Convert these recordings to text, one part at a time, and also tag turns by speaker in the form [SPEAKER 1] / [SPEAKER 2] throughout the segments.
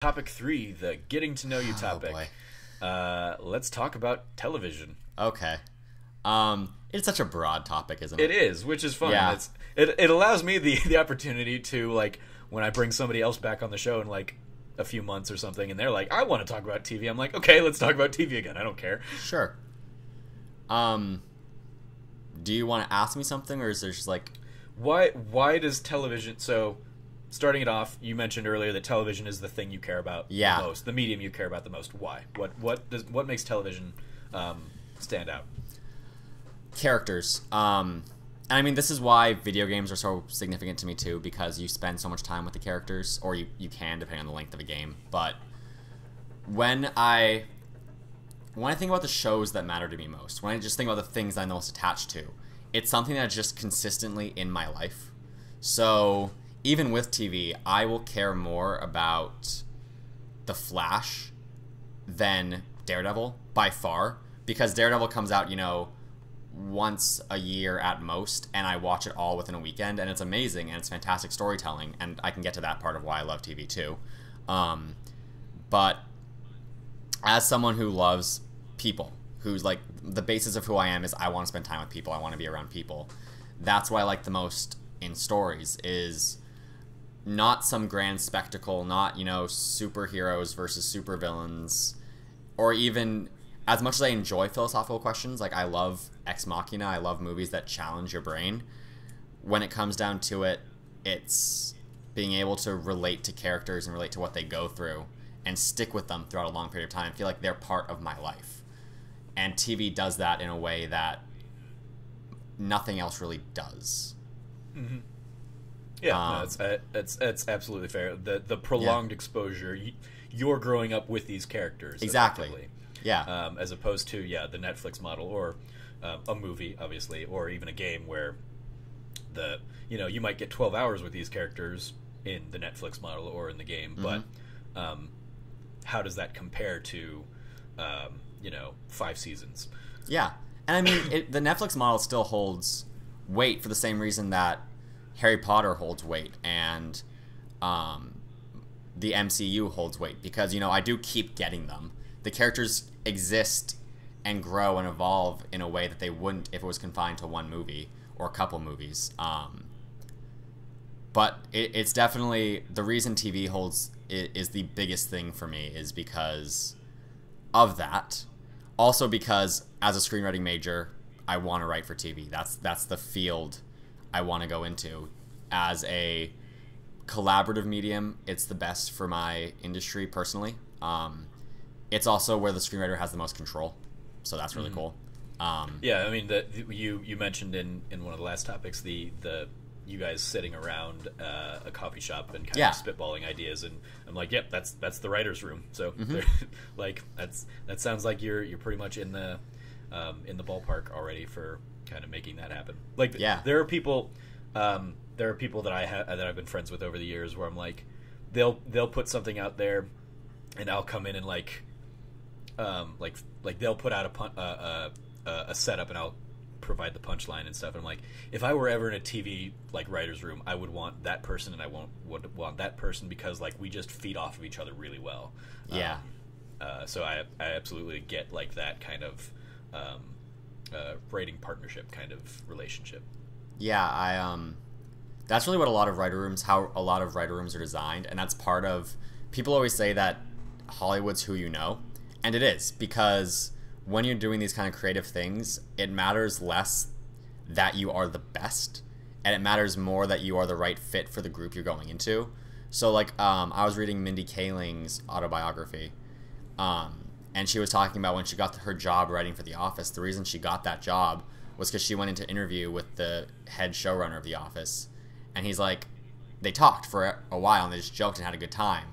[SPEAKER 1] Topic 3, the getting to know you
[SPEAKER 2] Oh
[SPEAKER 1] topic.
[SPEAKER 2] boy.
[SPEAKER 1] Let's talk about television.
[SPEAKER 2] Okay. It's such a broad topic, isn't
[SPEAKER 1] It
[SPEAKER 2] it?
[SPEAKER 1] is, which is fun.
[SPEAKER 2] Yeah.
[SPEAKER 1] It allows me the opportunity to, like, when I bring somebody else back on the show in like a few months or something, and they're like, I want to talk about TV. I'm like, okay, let's talk about TV again. I don't care.
[SPEAKER 2] Sure. Um, do you want to ask me something, or is there just like,
[SPEAKER 1] Why does television? So, starting it off, you mentioned earlier that television is the thing you care about
[SPEAKER 2] Yeah.
[SPEAKER 1] the most, the medium you care about the most. Why? What makes television stand out?
[SPEAKER 2] characters? And I mean, this is why video games are so significant to me too, because you spend so much time with the characters, or you can, depending on the length of a game. But when I think about the shows that matter to me most, when I just think about the things I'm most attached to, it's something that's just consistently in my life. So even with TV, I will care more about The Flash than Daredevil by far, because Daredevil comes out, once a year at most, and I watch it all within a weekend, and it's amazing, and it's fantastic storytelling, and I can get to that part of why I love TV too. But as someone who loves people, who's like, the basis of who I am is I want to spend time with people, I want to be around people. That's what I like the most in stories, is not some grand spectacle, not, superheroes versus supervillains, or even, as much as I enjoy philosophical questions, like I love Ex Machina, I love movies that challenge your brain. When it comes down to it, it's being able to relate to characters and relate to what they go through and stick with them throughout a long period of time. I feel like they're part of my life. And TV does that in a way that nothing else really does.
[SPEAKER 1] Mm-hmm. Yeah, no, it's absolutely fair. The prolonged exposure, you're growing up with these characters
[SPEAKER 2] Exactly.
[SPEAKER 1] effectively.
[SPEAKER 2] Yeah.
[SPEAKER 1] As opposed to the Netflix model, or a movie, obviously, or even a game where you might get 12 hours with these characters in the Netflix model or in the game, but how does that compare to 5 seasons?
[SPEAKER 2] Yeah. And I mean, the Netflix model still holds weight for the same reason that Harry Potter holds weight, and the MCU holds weight, because, I do keep getting them. The characters exist and grow and evolve in a way that they wouldn't if it was confined to one movie or a couple movies. But it's definitely, the reason TV holds is the biggest thing for me, is because of that. Also because as a screenwriting major, I want to write for TV. That's the field I want to go into. As a collaborative medium, it's the best for my industry personally. It's also where the screenwriter has the most control, so that's really cool.
[SPEAKER 1] Yeah, I mean, you mentioned in one of the last topics the you guys sitting around a coffee shop and kind of spitballing ideas, and I'm like, yep, that's the writer's room. So like that sounds like you're pretty much in the ballpark already for kind of making that happen. Like, there are people that I've been friends with over the years where I'm like, they'll put something out there, and I'll come in and like they'll put out a setup, and I'll provide the punchline and stuff. And I'm like, if I were ever in a TV like writer's room, I would want that person, and I would want that person, because like we just feed off of each other really well. So I absolutely get like that kind of writing partnership kind of relationship.
[SPEAKER 2] Yeah, that's really what how a lot of writer rooms are designed, and that's part of, people always say that Hollywood's who you know, and it is, because when you're doing these kind of creative things, it matters less that you are the best, and it matters more that you are the right fit for the group you're going into. So like, I was reading Mindy Kaling's autobiography, and she was talking about when she got her job writing for The Office, the reason she got that job was because she went into interview with the head showrunner of The Office, and he's like, they talked for a while, and they just joked and had a good time,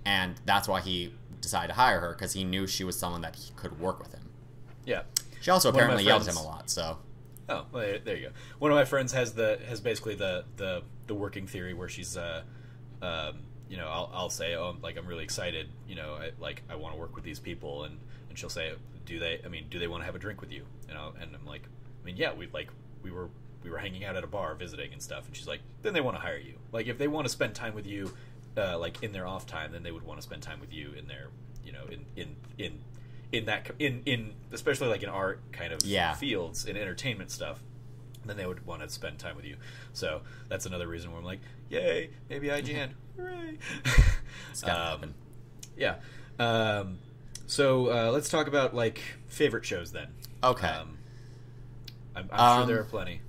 [SPEAKER 2] and that's why he decided to hire her, because he knew she was someone that he could work with him.
[SPEAKER 1] Yeah.
[SPEAKER 2] She also apparently yelled at him a lot, so.
[SPEAKER 1] Oh, well, there you go. One of my friends has basically the working theory where she's I'll say, oh, like, I'm really excited, I want to work with these people, and she'll say, do they want to have a drink with you? And I'm like, I mean, yeah, we were hanging out at a bar visiting and stuff, and she's like, then they want to hire you. Like, if they want to spend time with you like in their off time, then they would want to spend time with you in their, you know, in especially like in art kind of fields, in entertainment stuff. Then they would want to spend time with you. So that's another reason where I'm like, yay, maybe IGN, hooray!
[SPEAKER 2] It's gotta happen.
[SPEAKER 1] Yeah. So let's talk about like favorite shows then.
[SPEAKER 2] Okay.
[SPEAKER 1] I'm sure there are plenty.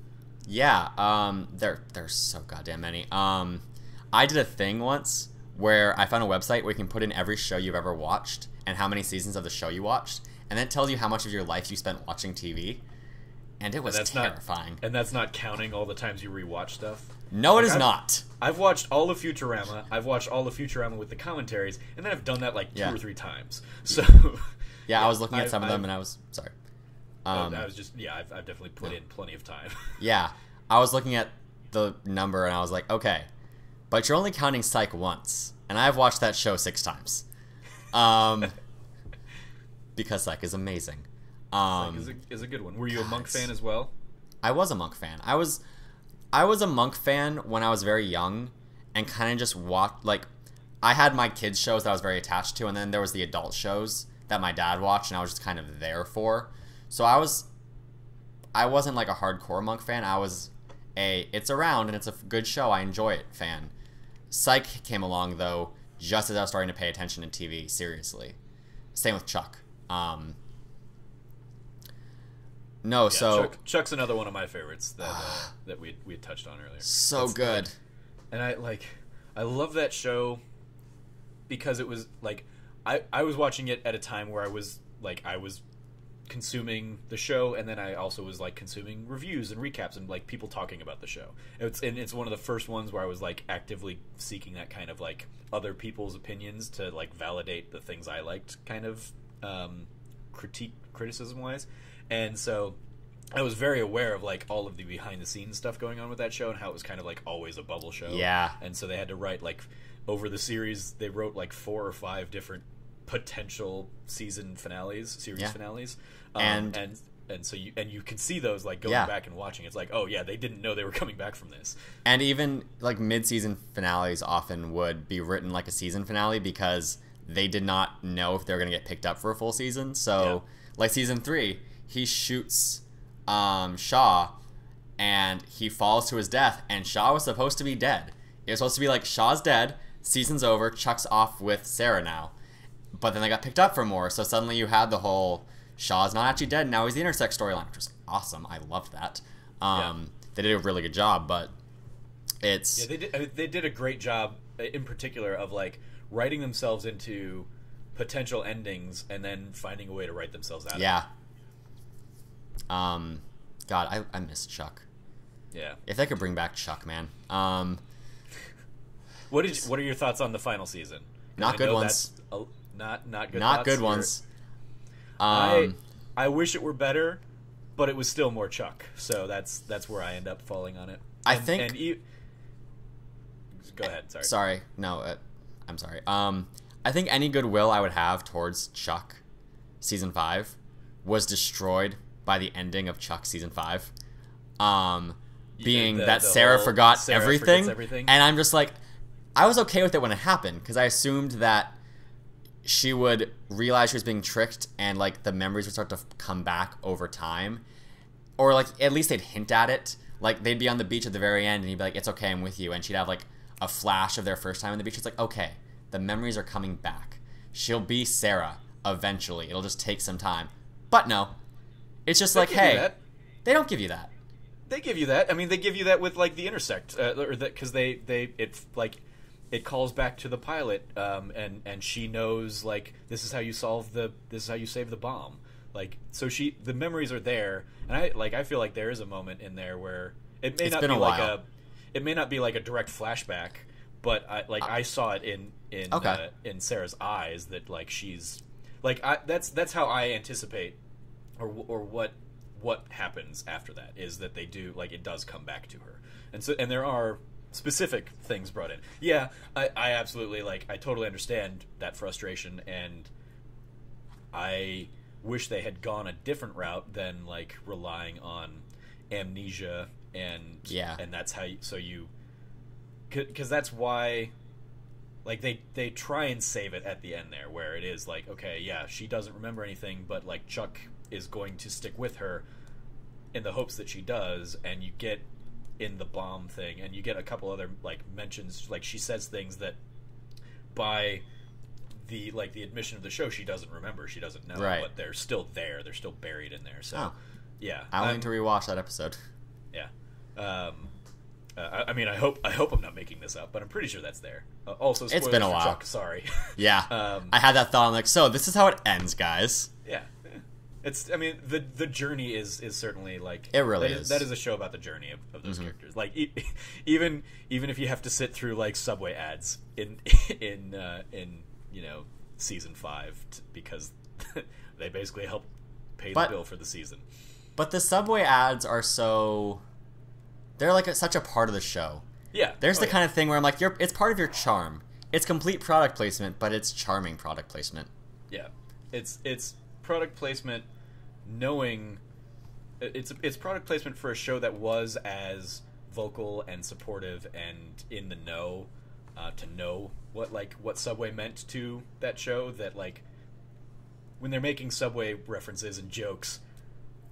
[SPEAKER 2] Yeah. There's so goddamn many. I did a thing once where I found a website where you can put in every show you've ever watched and how many seasons of the show you watched, and then it tells you how much of your life you spent watching TV. And it was terrifying.
[SPEAKER 1] And that's not counting all the times you rewatch stuff?
[SPEAKER 2] No, it is not.
[SPEAKER 1] I've watched all of Futurama. I've watched all of Futurama with the commentaries, and then I've done that like 2 or 3 times. So
[SPEAKER 2] yeah, I was looking at some of them, and I was sorry.
[SPEAKER 1] I was just I've definitely put in plenty of time.
[SPEAKER 2] Yeah, I was looking at the number, and I was like, okay, but you're only counting Psych once, and I've watched that show 6 times, because Psych is amazing.
[SPEAKER 1] Psych is a good one. Were you a Monk fan as well?
[SPEAKER 2] I was a Monk fan. I was a Monk fan when I was very young, and kind of just watched, like, I had my kids shows that I was very attached to, and then there was the adult shows that my dad watched, and I was just kind of there for. So I wasn't like a hardcore Monk fan. I was it's around and it's a good show, I enjoy it fan. Psych came along though just as I was starting to pay attention to TV seriously. Same with Chuck.
[SPEAKER 1] Chuck's another one of my favorites that we had touched on earlier.
[SPEAKER 2] So good.
[SPEAKER 1] And I love that show because it was like I was watching it at a time where I was consuming the show, and then I also was like consuming reviews and recaps and like people talking about the show. It's one of the first ones where I was like actively seeking that kind of like other people's opinions to like validate the things I liked, kind of criticism wise. And so I was very aware of like all of the behind the scenes stuff going on with that show and how it was kind of like always a bubble show.
[SPEAKER 2] Yeah.
[SPEAKER 1] And so they had to write like over the series, they wrote like 4 or 5 different potential series finales. And so you can see those like going back and watching. It's like, oh yeah, they didn't know they were coming back from this.
[SPEAKER 2] And even like mid-season finales often would be written like a season finale because they did not know if they were going to get picked up for a full season. So like season 3, he shoots Shaw and he falls to his death, and Shaw was supposed to be dead. It was supposed to be like Shaw's dead, season's over, Chuck's off with Sarah now. But then they got picked up for more, so suddenly you had the whole Shaw's not actually dead, now he's the intersex storyline, which was awesome. I loved that. They did a really good job, but it's...
[SPEAKER 1] Yeah, they did a great job, in particular, of like writing themselves into potential endings and then finding a way to write themselves out of it.
[SPEAKER 2] Yeah. God, I miss Chuck.
[SPEAKER 1] Yeah.
[SPEAKER 2] If they could bring back Chuck, man.
[SPEAKER 1] What are your thoughts on the final season?
[SPEAKER 2] Not good ones.
[SPEAKER 1] Not good.
[SPEAKER 2] Not good ones.
[SPEAKER 1] I wish it were better, but it was still more Chuck. So that's where I end up falling on it. Go ahead. Sorry.
[SPEAKER 2] Sorry. No, I'm sorry. I think any goodwill I would have towards Chuck season 5 was destroyed by the ending of Chuck season 5. Being that Sarah forgot everything. And I'm just like, I was okay with it when it happened because I assumed that she would realize she was being tricked and like the memories would start to come back over time, or like at least they'd hint at it. Like they'd be on the beach at the very end and he'd be like, it's okay, I'm with you, and she'd have like a flash of their first time on the beach. It's like, okay, the memories are coming back, she'll be Sarah eventually, it'll just take some time. But no, it's just like, hey, they don't give you that.
[SPEAKER 1] They give you that. I mean, they give you that with like the intersect, or that because it calls back to the pilot, and she knows like this is how you save the bomb. Like, so the memories are there, and I feel like there is a moment in there where it may not be like a direct flashback, but I saw it in Sarah's eyes that like she's like that's how I anticipate or what happens after that is that they do like it does come back to her, and there are specific things brought in. Yeah, I absolutely I totally understand that frustration, and I wish they had gone a different route than like relying on amnesia and that's how because that's why like they try and save it at the end there, where it is like, okay, yeah, she doesn't remember anything, but like Chuck is going to stick with her in the hopes that she does, and you get in the bomb thing, and you get a couple other like mentions, like she says things that by the admission of the show she doesn't remember, she doesn't know,
[SPEAKER 2] right.
[SPEAKER 1] but they're still there, they're still buried in there. So yeah,
[SPEAKER 2] I'll need to rewatch that episode.
[SPEAKER 1] Yeah. I mean, I hope I'm not making this up, but I'm pretty sure that's there. Also, spoilers
[SPEAKER 2] it's been a
[SPEAKER 1] for
[SPEAKER 2] while.
[SPEAKER 1] Chuck, sorry.
[SPEAKER 2] Yeah. I had that thought. I'm like, so this is how it ends, guys.
[SPEAKER 1] Yeah. I mean, the journey is certainly like
[SPEAKER 2] it really is.
[SPEAKER 1] That is a show about the journey of those characters. Like even if you have to sit through like Subway ads in season 5 because they basically help pay the bill for the season.
[SPEAKER 2] But the Subway ads are they're like such a part of the show.
[SPEAKER 1] Yeah.
[SPEAKER 2] There's the kind of thing where I'm like, it's part of your charm. It's complete product placement, but it's charming product placement.
[SPEAKER 1] Yeah. It's product placement knowing it's product placement for a show that was as vocal and supportive and in the know to know what Subway meant to that show, that like when they're making Subway references and jokes,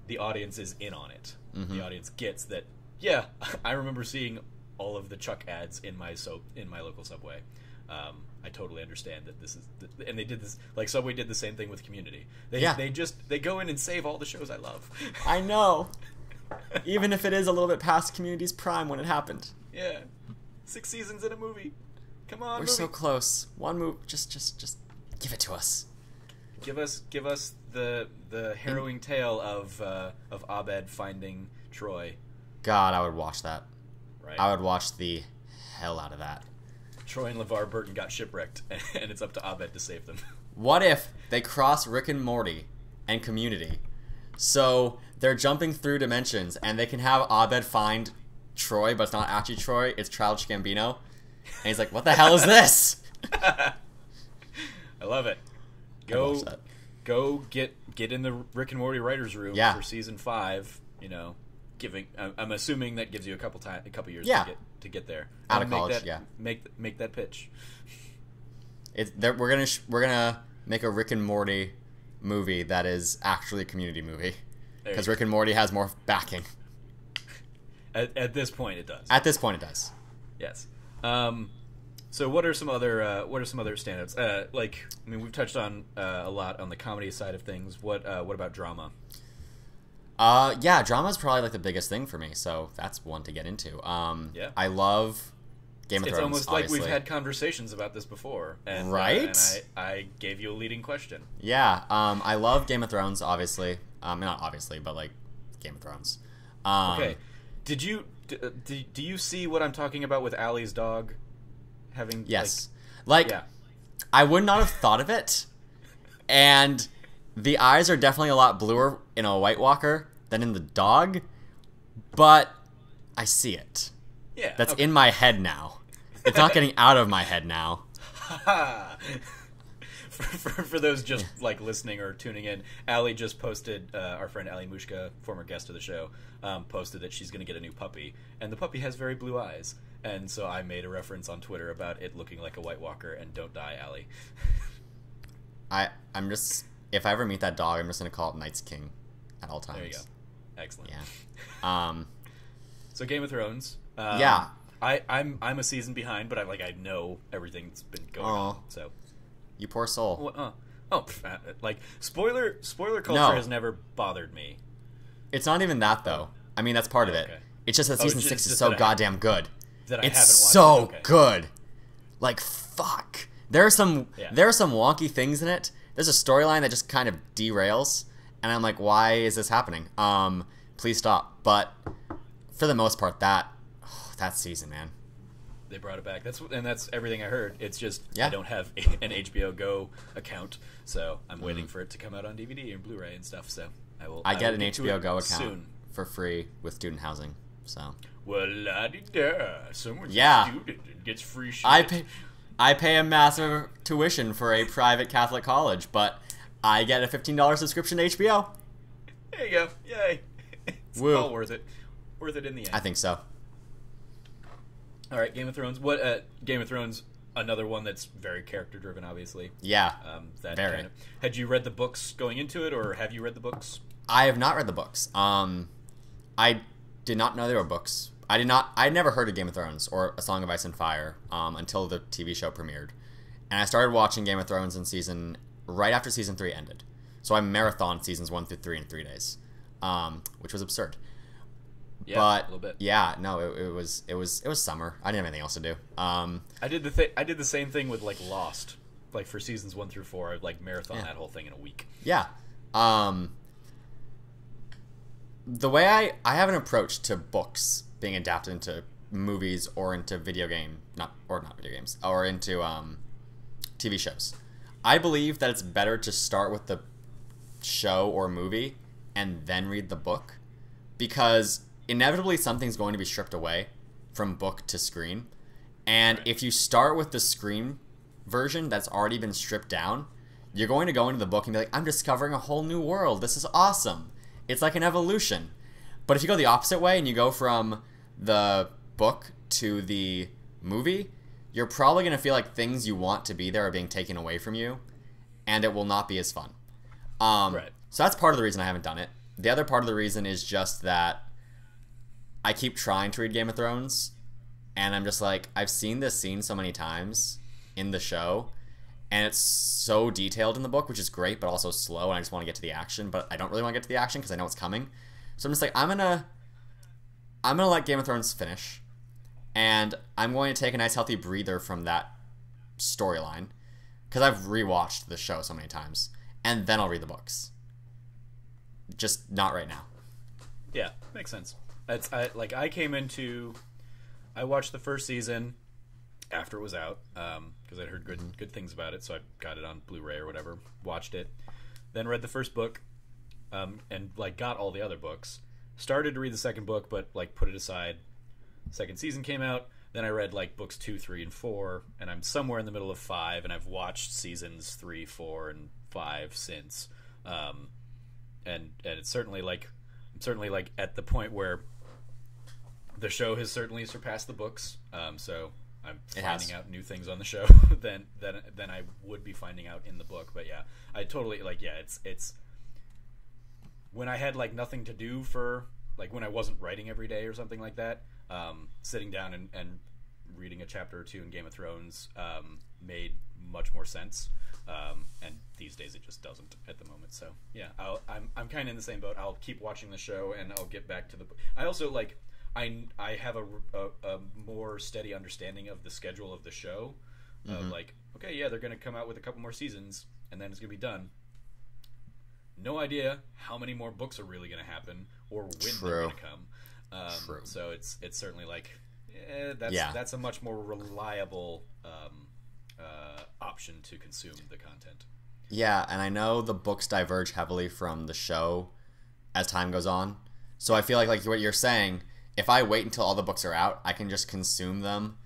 [SPEAKER 1] the audience is in on it. The audience gets that. Yeah, I remember seeing all of the Chuck ads in my local Subway. I totally understand that this is, and they did this, like Subway did the same thing with Community. They go in and save all the shows I love.
[SPEAKER 2] I know, even if it is a little bit past Community's prime when it happened.
[SPEAKER 1] Yeah, 6 seasons in a movie. Come on,
[SPEAKER 2] we're
[SPEAKER 1] movie.
[SPEAKER 2] so close. One move, just give it to us.
[SPEAKER 1] Give us the harrowing tale of Abed finding Troy.
[SPEAKER 2] God, I would watch that.
[SPEAKER 1] Right.
[SPEAKER 2] I would watch the hell out of that.
[SPEAKER 1] Troy and LeVar Burton got shipwrecked, and it's up to Abed to save them.
[SPEAKER 2] What if they cross Rick and Morty and Community? So they're jumping through dimensions, and they can have Abed find Troy, but it's not actually Troy, it's Childish Gambino. And he's like, what the hell is this?
[SPEAKER 1] I love it. Go get in the Rick and Morty writers' room for season 5, I'm assuming that gives you a couple years to get there.
[SPEAKER 2] Out of college,
[SPEAKER 1] Make that pitch.
[SPEAKER 2] We're gonna make a Rick and Morty movie that is actually a Community movie, because Rick and Morty has more backing.
[SPEAKER 1] At this point, it does.
[SPEAKER 2] At this point, it does.
[SPEAKER 1] Yes. So what are some other standouts? We've touched on a lot on the comedy side of things. What about drama?
[SPEAKER 2] Drama is probably like the biggest thing for me, so that's one to get into. I love Game of Thrones.
[SPEAKER 1] It's almost
[SPEAKER 2] obviously.
[SPEAKER 1] Like we've had conversations about this before, and
[SPEAKER 2] right?
[SPEAKER 1] And I gave you a leading question.
[SPEAKER 2] Yeah, I love Game of Thrones, obviously. Not obviously, but like Game of Thrones.
[SPEAKER 1] Okay, do you see what I'm talking about with Allie's dog?
[SPEAKER 2] Yes, I would not have thought of it, and the eyes are definitely a lot bluer in a White Walker than in the dog, but I see it.
[SPEAKER 1] Yeah,
[SPEAKER 2] that's in my head now. It's not getting out of my head now.
[SPEAKER 1] For those just like listening or tuning in, Allie just posted, our friend Allie Mushka, former guest of the show, posted that she's going to get a new puppy, and the puppy has very blue eyes. And so I made a reference on Twitter about it looking like a White Walker, and don't die, Allie.
[SPEAKER 2] I'm just, if I ever meet that dog, I'm just going to call it Night's King at all times.
[SPEAKER 1] There you go. Excellent.
[SPEAKER 2] Yeah.
[SPEAKER 1] So Game of Thrones.
[SPEAKER 2] I'm
[SPEAKER 1] a season behind, but I know everything's been going on. So
[SPEAKER 2] you poor soul.
[SPEAKER 1] Spoiler culture has never bothered me.
[SPEAKER 2] It's not even that though. I mean, that's part of it.
[SPEAKER 1] Okay.
[SPEAKER 2] It's just that season 6 is so goddamn good.
[SPEAKER 1] It's
[SPEAKER 2] so good. Like fuck. There are some wonky things in it. There's a storyline that just kind of derails, and I'm like, why is this happening? Please stop. But for the most part, that season, man.
[SPEAKER 1] They brought it back. That's everything I heard. It's just I don't have an HBO Go account, so I'm waiting for it to come out on DVD and Blu-ray and stuff. So I
[SPEAKER 2] get an HBO Go account
[SPEAKER 1] soon
[SPEAKER 2] for free with student housing. So
[SPEAKER 1] someone's a student and gets free shit.
[SPEAKER 2] I pay a massive tuition for a private Catholic college, but I get a $15 subscription to HBO.
[SPEAKER 1] There you go. Yay. It's all worth it. Worth it in the end.
[SPEAKER 2] I think so.
[SPEAKER 1] All right, Game of Thrones. What Game of Thrones? another one that's very character driven, obviously.
[SPEAKER 2] Yeah,
[SPEAKER 1] that
[SPEAKER 2] very.
[SPEAKER 1] Had you read the books going into it, or have you read the books?
[SPEAKER 2] I have not read the books. I did not know there were books. I'd never heard of Game of Thrones or A Song of Ice and Fire until the TV show premiered. And I started watching Game of Thrones right after season 3 ended. So I marathoned seasons 1 through 3 in 3 days, which was absurd.
[SPEAKER 1] Yeah,
[SPEAKER 2] but
[SPEAKER 1] a little bit.
[SPEAKER 2] Yeah, no, it was summer. I didn't have anything else to do.
[SPEAKER 1] I did the same thing with like Lost. Like for seasons 1 through 4, I'd like marathon that whole thing in a week.
[SPEAKER 2] Yeah. The way I have an approach to books being adapted into movies or into not video games, or into TV shows. I believe that it's better to start with the show or movie and then read the book, because inevitably something's going to be stripped away from book to screen. And if you start with the screen version that's already been stripped down, you're going to go into the book and be like, I'm discovering a whole new world. This is awesome. It's like an evolution. But if you go the opposite way and you go from the book to the movie, you're probably going to feel like things you want to be there are being taken away from you, and it will not be as fun.
[SPEAKER 1] Right.
[SPEAKER 2] So that's part of the reason I haven't done it. The other part of the reason is just that I keep trying to read Game of Thrones, and I'm just like, I've seen this scene so many times in the show, and it's so detailed in the book, which is great, but also slow, and I just want to get to the action, but I don't really want to get to the action because I know it's coming. So I'm just like, I'm gonna let Game of Thrones finish, and I'm going to take a nice healthy breather from that storyline, because I've rewatched the show so many times, and then I'll read the books. Just not right now.
[SPEAKER 1] Yeah, makes sense. I watched the first season after it was out, because I'd heard good things about it, so I got it on Blu-ray or whatever, watched it, then read the first book, and like got all the other books, started to read the second book, but like put it aside. Second season came out, then I read like books 2, 3, and 4, and I'm somewhere in the middle of 5, and I've watched seasons 3, 4, and 5 since, and it's certainly like at the point where the show has certainly surpassed the books, so I'm finding out new things on the show than I would be finding out in the book. But yeah, I totally it's when I had like nothing to do, for like when I wasn't writing every day or something like that, sitting down and reading a chapter or two in Game of Thrones made much more sense, and these days it just doesn't at the moment. So yeah, I'm kind of in the same boat. I'll keep watching the show and I'll get back to the. I also like I have a more steady understanding of the schedule of the show. Of like, okay, yeah, they're going to come out with a couple more seasons and then it's going to be done. No idea how many more books are really going to happen or when they're going to come.
[SPEAKER 2] True.
[SPEAKER 1] So it's certainly like that's a much more reliable option to consume the content.
[SPEAKER 2] Yeah, and I know the books diverge heavily from the show as time goes on. So I feel like what you're saying, if I wait until all the books are out, I can just consume them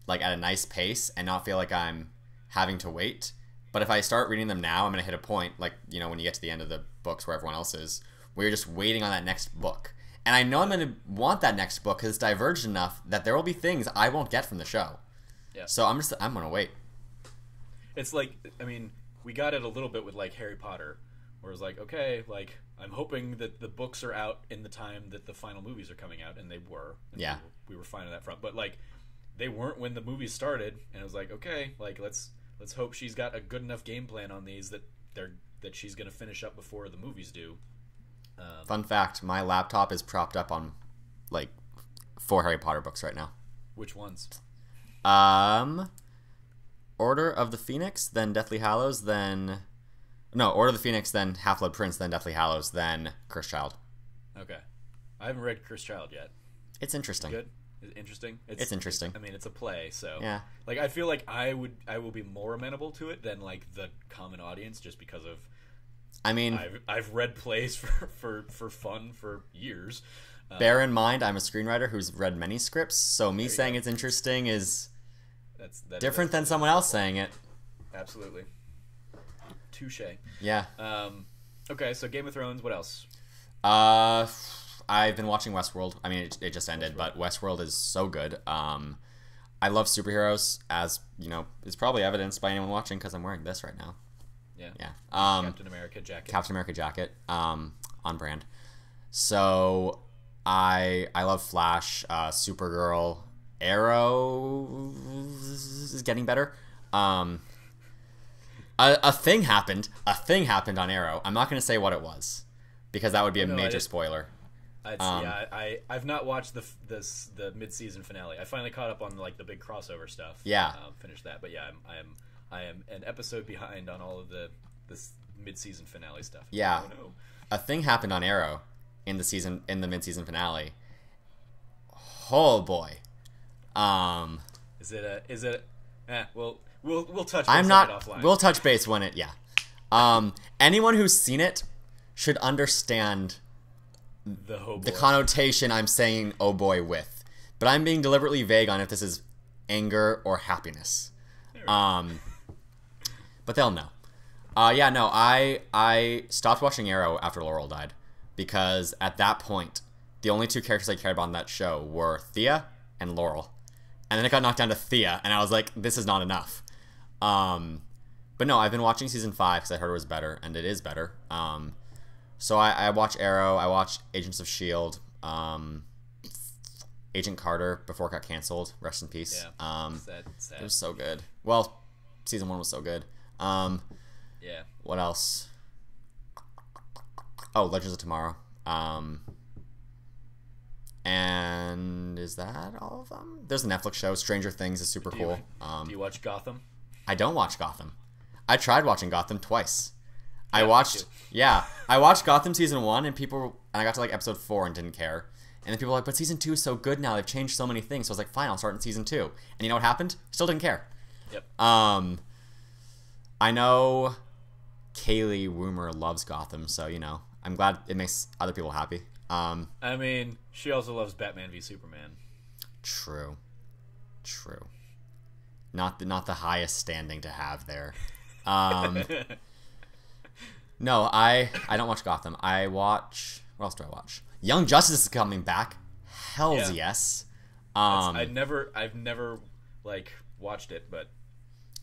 [SPEAKER 2] like at a nice pace and not feel like I'm having to wait. But if I start reading them now, I'm going to hit a point, like, you know, when you get to the end of the books where everyone else is, where you're just waiting on that next book. And I know I'm going to want that next book because it's diverged enough that there will be things I won't get from the show. Yeah. So I'm going to wait.
[SPEAKER 1] It's like, I mean, we got it a little bit with like Harry Potter, where it's like, okay, like I'm hoping that the books are out in the time that the final movies are coming out, and they were. And
[SPEAKER 2] yeah.
[SPEAKER 1] We were fine on that front. But like they weren't when the movies started, and it was like, okay, like let's hope she's got a good enough game plan on these that she's going to finish up before the movies do.
[SPEAKER 2] Fun fact, my laptop is propped up on like 4 Harry Potter books right now.
[SPEAKER 1] Which ones?
[SPEAKER 2] Order of the Phoenix, then Deathly Hallows, Order of the Phoenix, then Half-Blood Prince, then Deathly Hallows, then Cursed Child.
[SPEAKER 1] Okay. I haven't read Cursed Child yet.
[SPEAKER 2] It's interesting.
[SPEAKER 1] Good? Is it interesting?
[SPEAKER 2] It's interesting.
[SPEAKER 1] I mean, it's a play, so
[SPEAKER 2] yeah.
[SPEAKER 1] Like, I feel like I will be more amenable to it than like the common audience, just because of.
[SPEAKER 2] I mean,
[SPEAKER 1] I've read plays for fun for years.
[SPEAKER 2] Bear in mind, I'm a screenwriter who's read many scripts, so me saying it's interesting is different than someone else saying it.
[SPEAKER 1] Absolutely. Touche.
[SPEAKER 2] Yeah.
[SPEAKER 1] Okay, so Game of Thrones. What else?
[SPEAKER 2] I've been watching Westworld. I mean, it just ended, but Westworld is so good. I love superheroes, as you know, is probably evidenced by anyone watching because I'm wearing this right now.
[SPEAKER 1] Yeah.
[SPEAKER 2] Yeah.
[SPEAKER 1] Captain America jacket.
[SPEAKER 2] Captain America jacket. On brand. So I love Flash, Supergirl, Arrow is getting better. A thing happened. A thing happened on Arrow. I'm not going to say what it was because that would be a major spoiler.
[SPEAKER 1] I've not watched the mid-season finale. I finally caught up on like the big crossover stuff.
[SPEAKER 2] Yeah,
[SPEAKER 1] finished that. But yeah, I am an episode behind on all of this mid-season finale stuff.
[SPEAKER 2] Yeah,
[SPEAKER 1] oh, no.
[SPEAKER 2] A thing happened on Arrow in the mid-season finale. Oh boy.
[SPEAKER 1] Is it? Well, we'll touch.
[SPEAKER 2] I'm
[SPEAKER 1] base
[SPEAKER 2] not.
[SPEAKER 1] On it offline.
[SPEAKER 2] We'll touch base when it. Yeah. Anyone who's seen it should understand the connotation I'm saying "oh boy" with, but I'm being deliberately vague on if this is anger or happiness. But they'll know. Yeah, no, I stopped watching Arrow after Laurel died because at that point the only two characters I cared about on that show were Thea and Laurel, and then it got knocked down to Thea, and I was like, this is not enough. But no, I've been watching season 5 because I heard it was better, and it is better. So I watch Arrow, I watch Agents of S.H.I.E.L.D., Agent Carter before it got canceled. Rest in peace.
[SPEAKER 1] Yeah. Sad.
[SPEAKER 2] It was so good. Well, season 1 was so good.
[SPEAKER 1] Yeah.
[SPEAKER 2] What else? Oh, Legends of Tomorrow. And is that all of them? There's a Netflix show. Stranger Things is super cool.
[SPEAKER 1] Do you watch Gotham?
[SPEAKER 2] I don't watch Gotham. I tried watching Gotham twice. I watched Gotham season 1 and I got to like episode 4 and didn't care. And then people were like, but season 2 is so good now. They've changed so many things. So I was like, fine, I'll start in season 2. And you know what happened? Still didn't care.
[SPEAKER 1] Yep.
[SPEAKER 2] I know Kaylee Woomer loves Gotham, so you know, I'm glad it makes other people happy.
[SPEAKER 1] I mean, she also loves Batman v Superman.
[SPEAKER 2] True. Not the highest standing to have there. No, I don't watch Gotham. I watch. What else do I watch? Young Justice is coming back. Hells yes.
[SPEAKER 1] I've never like watched it, but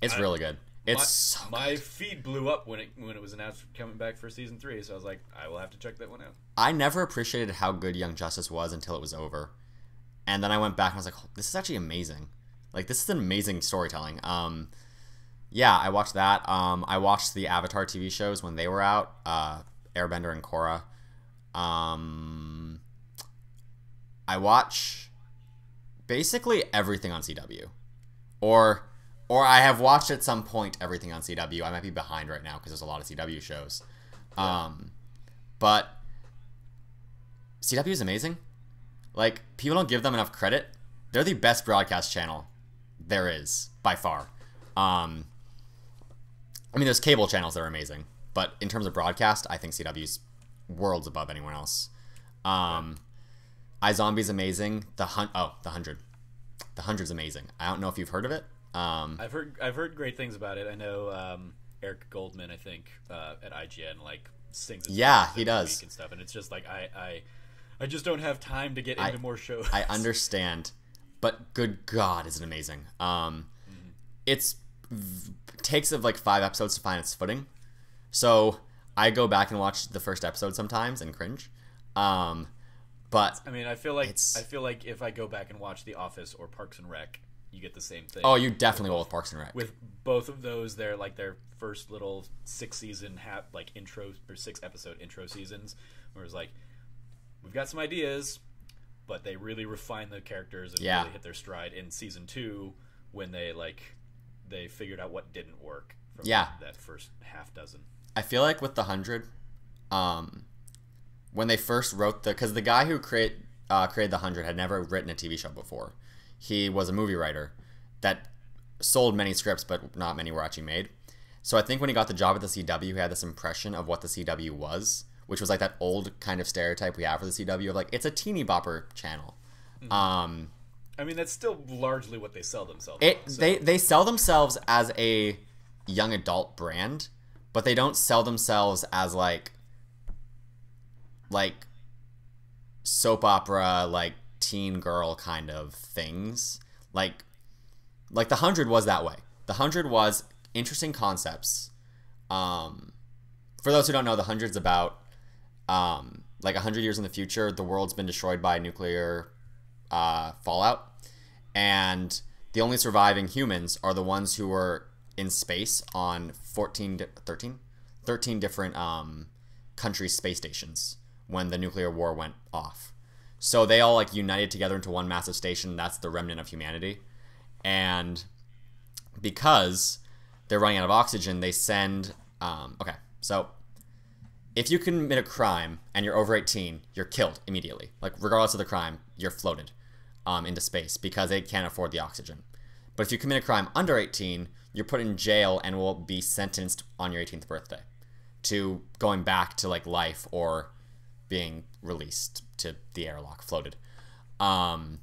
[SPEAKER 2] it's really good. It's
[SPEAKER 1] my feed blew up when it was announced coming back for season 3. So I was like, I will have to check that one out. I
[SPEAKER 2] never appreciated how good Young Justice was until it was over, and then I went back and I was like, oh, this is actually amazing. Like, this is an amazing storytelling. Yeah, I watched that. I watched the Avatar TV shows when they were out, Airbender and Korra. I watch basically everything on CW, or I have watched at some point everything on CW. I might be behind right now because there's a lot of CW shows. Yeah. But CW is amazing. Like, people don't give them enough credit. They're the best broadcast channel there is, by far. I mean, there's cable channels that are amazing, but in terms of broadcast, I think CW's worlds above anyone else. iZombie's amazing. The 100. The 100's amazing. I don't know if you've heard of it.
[SPEAKER 1] I've heard great things about it. I know Eric Goldman, I think, at IGN, like, sings it.
[SPEAKER 2] Yeah, he does.
[SPEAKER 1] And stuff, and it's just like I just don't have time to get into more shows.
[SPEAKER 2] I understand, but good God, is it amazing? It takes of like 5 episodes to find its footing, so I go back and watch the first episode sometimes and cringe. But
[SPEAKER 1] I mean, I feel like if I go back and watch The Office or Parks and Rec, you get the same thing.
[SPEAKER 2] Oh, you definitely will with Parks and Rec.
[SPEAKER 1] With both of those, they're like their first little 6-season intro or 6-episode intro seasons, where it's like, we've got some ideas, but they really refine the characters and really hit their stride in season 2 when they figured out what didn't work from that first half dozen.
[SPEAKER 2] I feel like with the 100, when they first wrote because the guy who created the 100 had never written a TV show before. He was a movie writer that sold many scripts, but not many were actually made. So I think when he got the job at the CW, he had this impression of what the CW was, which was like that old kind of stereotype we have for the CW of like, it's a teeny bopper channel.
[SPEAKER 1] Mm-hmm. I mean, that's still largely what they sell themselves.
[SPEAKER 2] They sell themselves as a young adult brand, but they don't sell themselves as like soap opera, like teen girl kind of things. Like, Like, the 100 was that way. The 100 was interesting concepts. For those who don't know, the 100's about, like, 100 years in the future, the world's been destroyed by nuclear fallout, and the only surviving humans are the ones who were in space on 13 different countries' space stations when the nuclear war went off. So they all, like, united together into one massive station. That's the remnant of humanity. And because they're running out of oxygen, they send... okay, so if you commit a crime and you're over 18, you're killed immediately. Like, regardless of the crime, you're floated into space because they can't afford the oxygen. But if you commit a crime under 18, you're put in jail and will be sentenced on your 18th birthday to going back to, like, life or being released to the airlock, floated. And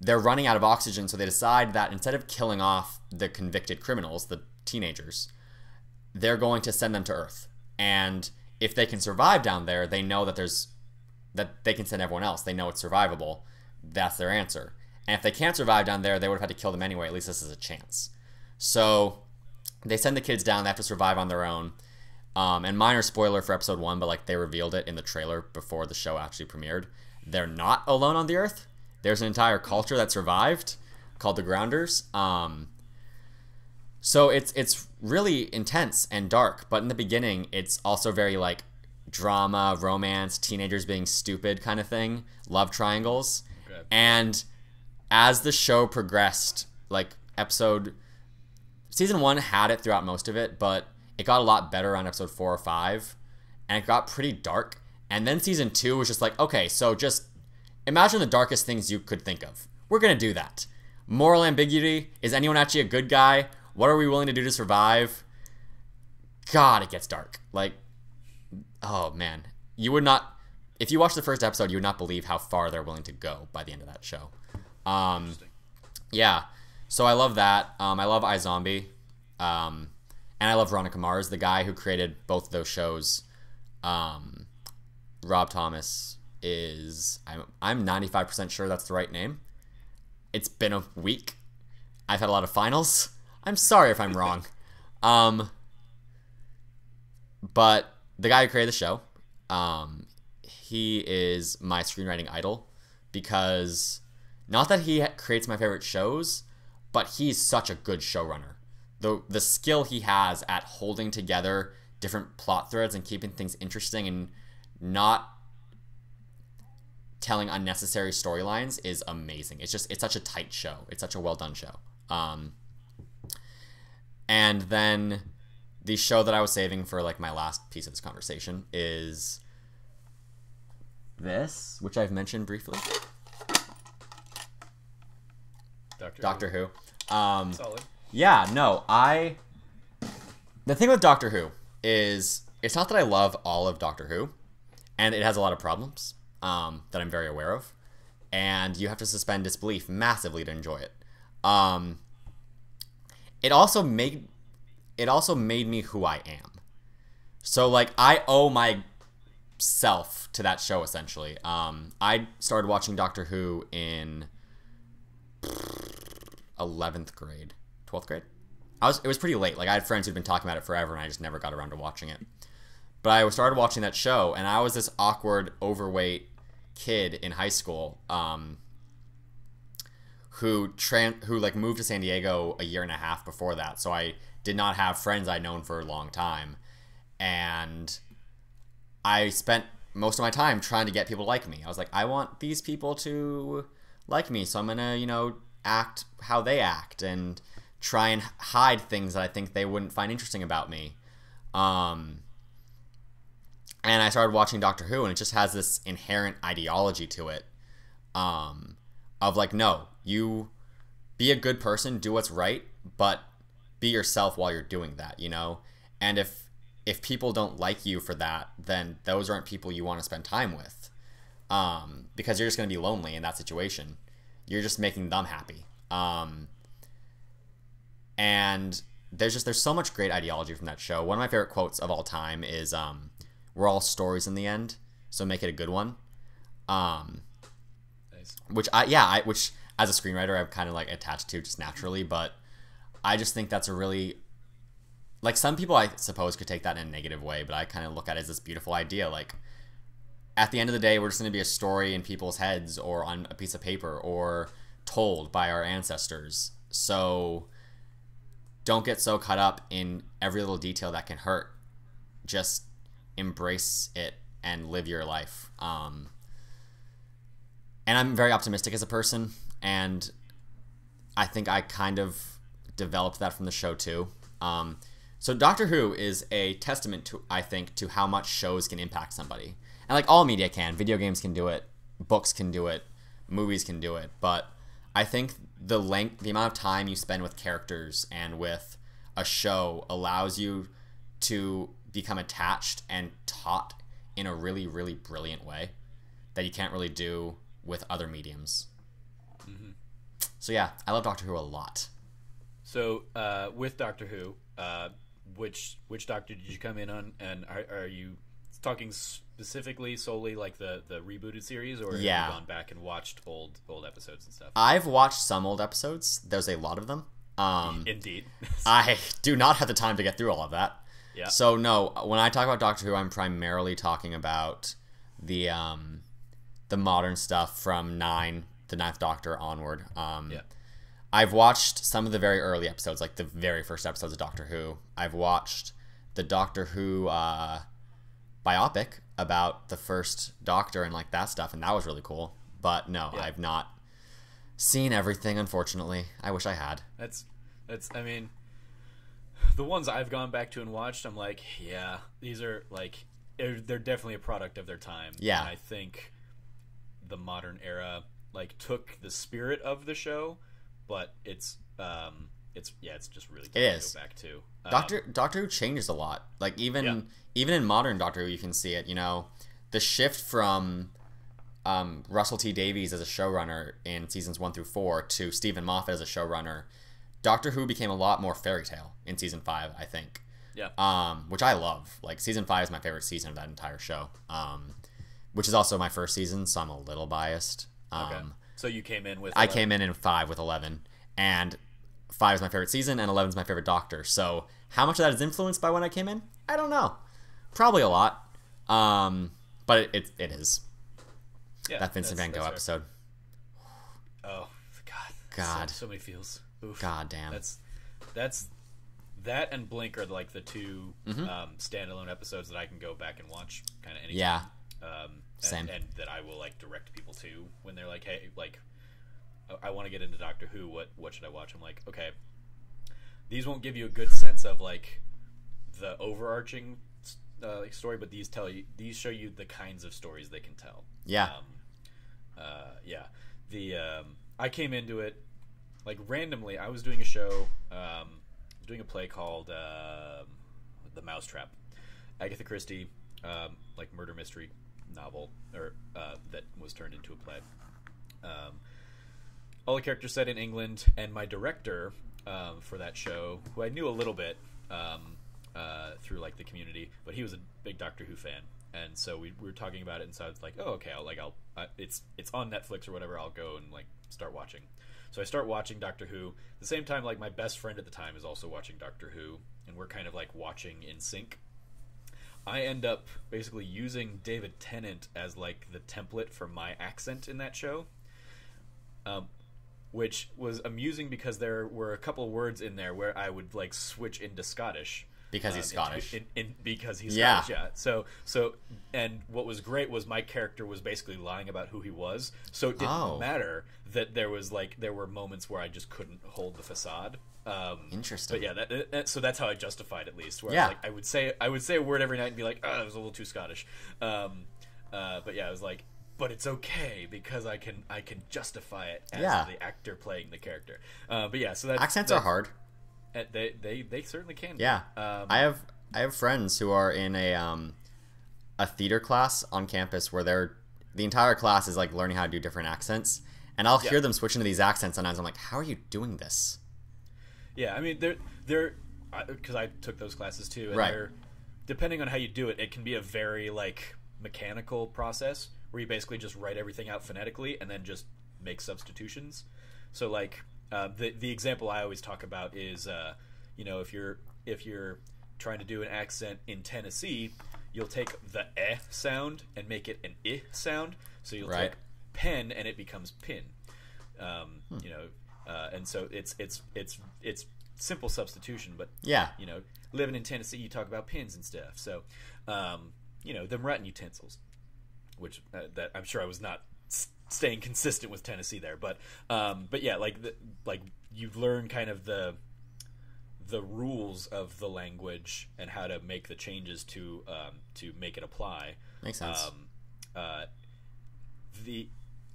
[SPEAKER 2] they're running out of oxygen, so they decide that instead of killing off the convicted criminals, the teenagers, they're going to send them to Earth. And if they can survive down there, they know that they can send everyone else. They know it's survivable. That's their answer. And if they can't survive down there, they would have had to kill them anyway. At least this is a chance. So they send the kids down. They have to survive on their own. And minor spoiler for episode 1, but, like, they revealed it in the trailer before the show actually premiered. They're not alone on the Earth. There's an entire culture that survived called the Grounders. So it's really intense and dark, but in the beginning, it's also very, like, drama, romance, teenagers being stupid kind of thing, love triangles. Okay. And as the show progressed, like, season 1 had it throughout most of it, but it got a lot better on episode 4 or 5, and it got pretty dark. And then season 2 was just like, okay, so just imagine the darkest things you could think of. We're going to do that. Moral ambiguity. Is anyone actually a good guy? What are we willing to do to survive? God, it gets dark. Like, oh, man. You would not... If you watch the first episode, you would not believe how far they're willing to go by the end of that show. Yeah. So I love that. I love iZombie. And I love Veronica Mars, the guy who created both of those shows. Rob Thomas is... I'm 95% sure that's the right name. It's been a week. I've had a lot of finals. I'm sorry if I'm wrong. But the guy who created the show, he is my screenwriting idol because not that he creates my favorite shows, but he's such a good showrunner. The skill he has at holding together different plot threads and keeping things interesting and not telling unnecessary storylines is amazing. It's such a tight show. It's such a well done show. And then the show that I was saving for, like, my last piece of this conversation is this, which I've mentioned briefly. Doctor Who.
[SPEAKER 1] Solid.
[SPEAKER 2] Yeah, no, the thing with Doctor Who is it's not that I love all of Doctor Who, and it has a lot of problems that I'm very aware of, and you have to suspend disbelief massively to enjoy it. It also made me who I am. So, like, I owe myself to that show, essentially. I started watching Doctor Who in 11th grade. 12th grade? It was pretty late. Like, I had friends who'd been talking about it forever, and I just never got around to watching it. But I started watching that show, and I was this awkward, overweight kid in high school who like moved to San Diego a year and a half before that. So I did not have friends I'd known for a long time. And I spent most of my time trying to get people to like me. I was like, I want these people to like me, so I'm going to, act how they act and try and hide things that I think they wouldn't find interesting about me. And I started watching Doctor Who, and it just has this inherent ideology to it of, like, no, you be a good person, do what's right, but be yourself while you're doing that, And if people don't like you for that, then those aren't people you want to spend time with, because you're just going to be lonely in that situation. You're just making them happy. And there's so much great ideology from that show. One of my favorite quotes of all time is, we're all stories in the end, so make it a good one. Nice. Which as a screenwriter I'm kind of like attached to just naturally, but I just think that's a really, like, some people I suppose could take that in a negative way, but I kind of look at it as this beautiful idea. Like, at the end of the day, we're just going to be a story in people's heads or on a piece of paper or told by our ancestors. So don't get so caught up in every little detail that can hurt. Just embrace it and live your life. And I'm very optimistic as a person, and I think I kind of developed that from the show too. So Doctor Who is a testament to, I think, to how much shows can impact somebody. And like all media can. Video games can do it, books can do it, movies can do it, but I think the amount of time you spend with characters and with a show allows you to become attached and taught in a really, really brilliant way that you can't really do with other mediums. Mm-hmm. So yeah, I love Doctor Who a lot.
[SPEAKER 1] So with Doctor Who, which Doctor did you come in on, and are you talking specifically solely like the rebooted series, or have you gone back and watched old episodes and stuff?
[SPEAKER 2] I've watched some old episodes. There's a lot of them.
[SPEAKER 1] Indeed.
[SPEAKER 2] I do not have the time to get through all of that.
[SPEAKER 1] Yeah.
[SPEAKER 2] So no, when I talk about Doctor Who, I'm primarily talking about the modern stuff from the Ninth Doctor onward. I've watched some of the very early episodes, like the very first episodes of Doctor Who. I've watched the Doctor Who biopic about the first Doctor and like that stuff, and that was really cool. But no, I've not seen everything, unfortunately. I wish I had.
[SPEAKER 1] That's I mean, the ones I've gone back to and watched, I'm like, yeah, these are like, they're definitely a product of their time.
[SPEAKER 2] Yeah.
[SPEAKER 1] And I think the modern era like took the spirit of the show, but it's just really tough to go back to.
[SPEAKER 2] Doctor Who changes a lot. Like even in modern Doctor Who, you can see it. You know, the shift from Russell T Davies as a showrunner in seasons 1 through 4 to Stephen Moffat as a showrunner. Doctor Who became a lot more fairy tale in season 5, I think.
[SPEAKER 1] Yeah.
[SPEAKER 2] Which I love. Like season 5 is my favorite season of that entire show. Which is also my first season, so I'm a little biased.
[SPEAKER 1] Okay. So you came in with
[SPEAKER 2] 11. I came in 5 with 11, and 5 is my favorite season, and 11 is my favorite Doctor. So how much of that is influenced by when I came in? I don't know. Probably a lot. But it is. Yeah, that Vincent Van Gogh episode.
[SPEAKER 1] Oh God. So many feels. Oof.
[SPEAKER 2] God damn.
[SPEAKER 1] That's that and Blink are like the two standalone episodes that I can go back and watch kind of anytime.
[SPEAKER 2] Yeah.
[SPEAKER 1] Same. And that I will like direct people to when they're like, hey, like, I want to get into Doctor Who. What should I watch? I'm like, okay, these won't give you a good sense of like the overarching like story, but these show you the kinds of stories they can tell.
[SPEAKER 2] Yeah.
[SPEAKER 1] I came into it like randomly. I was doing a show, doing a play called The Mousetrap, Agatha Christie, like murder mystery novel, or that was turned into a play. All the characters set in England, and my director for that show, who I knew a little bit through like the community, but he was a big Doctor Who fan, and so we were talking about it, and so I was like, oh, okay, it's on Netflix or whatever, I'll go and like start watching. So I start watching Doctor Who. At the same time, like my best friend at the time is also watching Doctor Who, and we're kind of like watching in sync. I end up basically using David Tennant as like the template for my accent in that show, which was amusing because there were a couple words in there where I would like switch into Scottish.
[SPEAKER 2] Because he's Scottish.
[SPEAKER 1] Because he's Scottish, yeah. So, and what was great was my character was basically lying about who he was. So it didn't matter that there were moments where I just couldn't hold the facade.
[SPEAKER 2] Interesting.
[SPEAKER 1] But yeah, so that's how I justified at least. Where I would say a word every night and be like, oh, it was a little too Scottish. But yeah, I was like, but it's okay because I can justify it as the actor playing the character. But yeah, so
[SPEAKER 2] accents are hard.
[SPEAKER 1] They certainly can.
[SPEAKER 2] Yeah, I have friends who are in a theater class on campus where the entire class is like learning how to do different accents, and I'll hear them switch into these accents, and I'm like, how are you doing this?
[SPEAKER 1] Yeah, I mean, they're because I took those classes too, and they're, depending on how you do it, it can be a very like mechanical process where you basically just write everything out phonetically and then just make substitutions. So like the example I always talk about is if you're trying to do an accent in Tennessee, you'll take the eh sound and make it an I sound. So you'll take pen and it becomes pin. And so it's simple substitution, but living in Tennessee, you talk about pins and stuff. So them writing utensils, which that I'm sure I was not staying consistent with Tennessee there, but yeah, like you learn kind of the rules of the language and how to make the changes to make it apply.
[SPEAKER 2] Makes sense.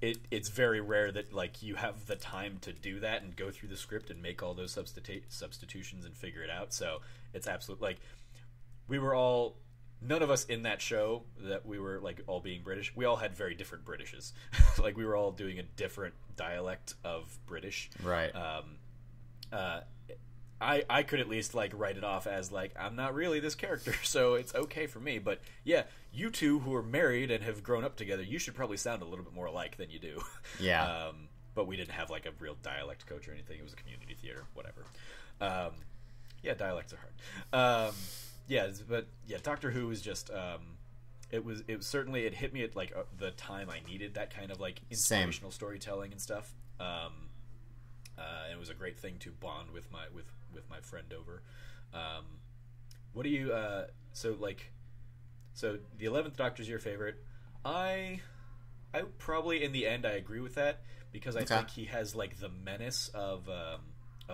[SPEAKER 1] It's very rare that like you have the time to do that and go through the script and make all those substitutions and figure it out. So it's absolute like none of us in that show that we were like all being British. We all had very different Britishes. Like we were all doing a different dialect of British.
[SPEAKER 2] Right.
[SPEAKER 1] I could at least like write it off as like I'm not really this character, so it's okay for me. But yeah, you two who are married and have grown up together, you should probably sound a little bit more alike than you do.
[SPEAKER 2] Yeah.
[SPEAKER 1] But we didn't have like a real dialect coach or anything. It was a community theater, whatever. Yeah, dialects are hard. But Doctor Who is just it was certainly it hit me at like the time I needed that kind of like inspirational storytelling and stuff. And it was a great thing to bond with my friend over. What do you so the 11th Doctor's your favorite? I probably in the end I agree with that because I think he has like the menace of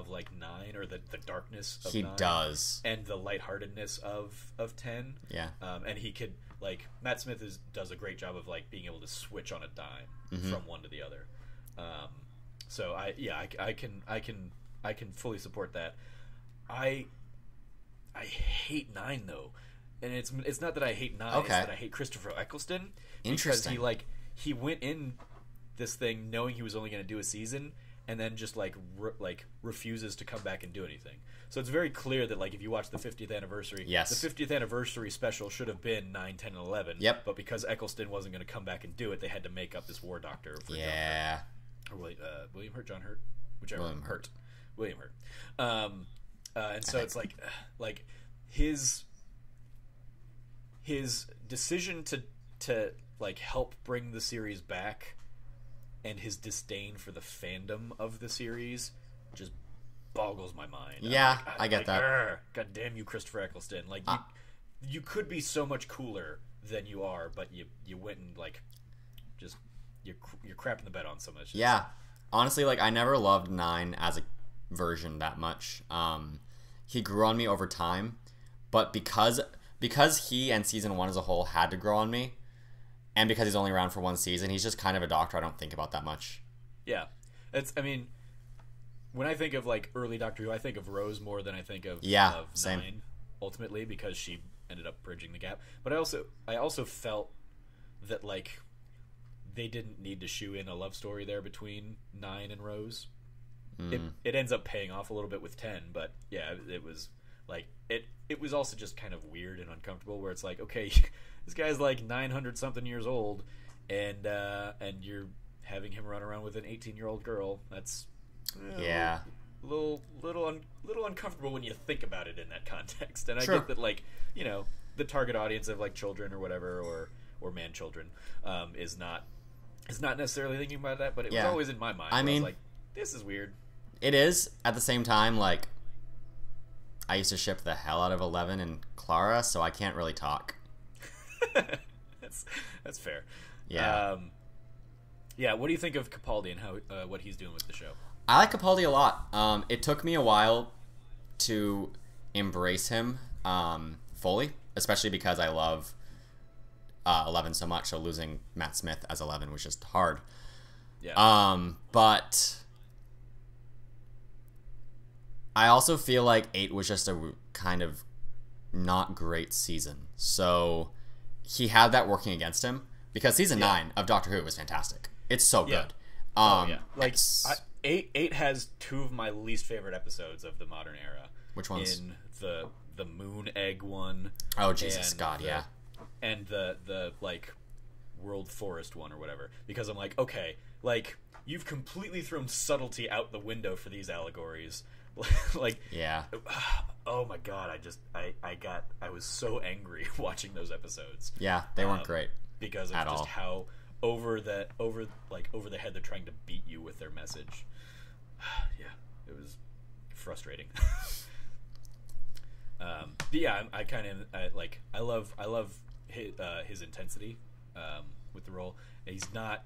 [SPEAKER 1] like 9 or the darkness of 9.
[SPEAKER 2] He does.
[SPEAKER 1] And the lightheartedness of 10.
[SPEAKER 2] Yeah.
[SPEAKER 1] And he could like Matt Smith does a great job of like being able to switch on a dime from one to the other. So I can fully support that. I hate 9 though, and it's not that I hate 9. It's that I hate Christopher Eccleston.
[SPEAKER 2] Interesting.
[SPEAKER 1] Because he went in this thing knowing he was only going to do a season, and then just like refuses to come back and do anything. So it's very clear that like if you watch the 50th anniversary, the 50th anniversary special should have been 9, 10, and 11.
[SPEAKER 2] Yep.
[SPEAKER 1] But because Eccleston wasn't going to come back and do it, they had to make up this War Doctor. For or William Hurt, John Hurt, whichever. William Hurt. And so it's like his decision to like help bring the series back, and his disdain for the fandom of the series just boggles my mind.
[SPEAKER 2] Yeah, I get that.
[SPEAKER 1] God damn you, Christopher Eccleston! Like you could be so much cooler than you are, but you went and like just. You're crapping the bed on so much.
[SPEAKER 2] Yeah. Honestly, like, I never loved 9 as a version that much. He grew on me over time, but because he and season 1 as a whole had to grow on me, and because he's only around for one season, he's just kind of a Doctor I don't think about that much.
[SPEAKER 1] Yeah. When I think of, like, early Doctor Who, I think of Rose more than I think of 9, ultimately, because she ended up bridging the gap. But I also felt that, like, they didn't need to shoe in a love story there between 9 and Rose. It ends up paying off a little bit with 10, but yeah, it was like it was also just kind of weird and uncomfortable where it's like, okay, this guy's like 900 something years old, and you're having him run around with an 18-year-old girl. That's a little uncomfortable when you think about it in that context. And I get that, like, the target audience of like children or whatever or man children is not necessarily thinking about that, but it was always in my mind. I was like, this is weird.
[SPEAKER 2] It is. At the same time, like, I used to ship the hell out of 11 and Clara, so I can't really talk.
[SPEAKER 1] That's fair.
[SPEAKER 2] Yeah.
[SPEAKER 1] What do you think of Capaldi and how what he's doing with the show?
[SPEAKER 2] I like Capaldi a lot. It took me a while to embrace him fully, especially because I love 11 so much, so losing Matt Smith as 11 was just hard.
[SPEAKER 1] Yeah.
[SPEAKER 2] But I also feel like 8 was just a kind of not great season. So he had that working against him because season 9 of Doctor Who was fantastic. It's so good.
[SPEAKER 1] Like 8 has 2 of my least favorite episodes of the modern era.
[SPEAKER 2] Which ones?
[SPEAKER 1] In the moon egg one.
[SPEAKER 2] Oh Jesus God, yeah.
[SPEAKER 1] And the like World Forest one or whatever, because I'm like, okay, like you've completely thrown subtlety out the window for these allegories. Like,
[SPEAKER 2] yeah.
[SPEAKER 1] Oh my god, I was so angry watching those episodes.
[SPEAKER 2] Yeah, they weren't great
[SPEAKER 1] because of just how over the head they're trying to beat you with their message. Yeah, it was frustrating. Yeah, I love his intensity with the role. He's not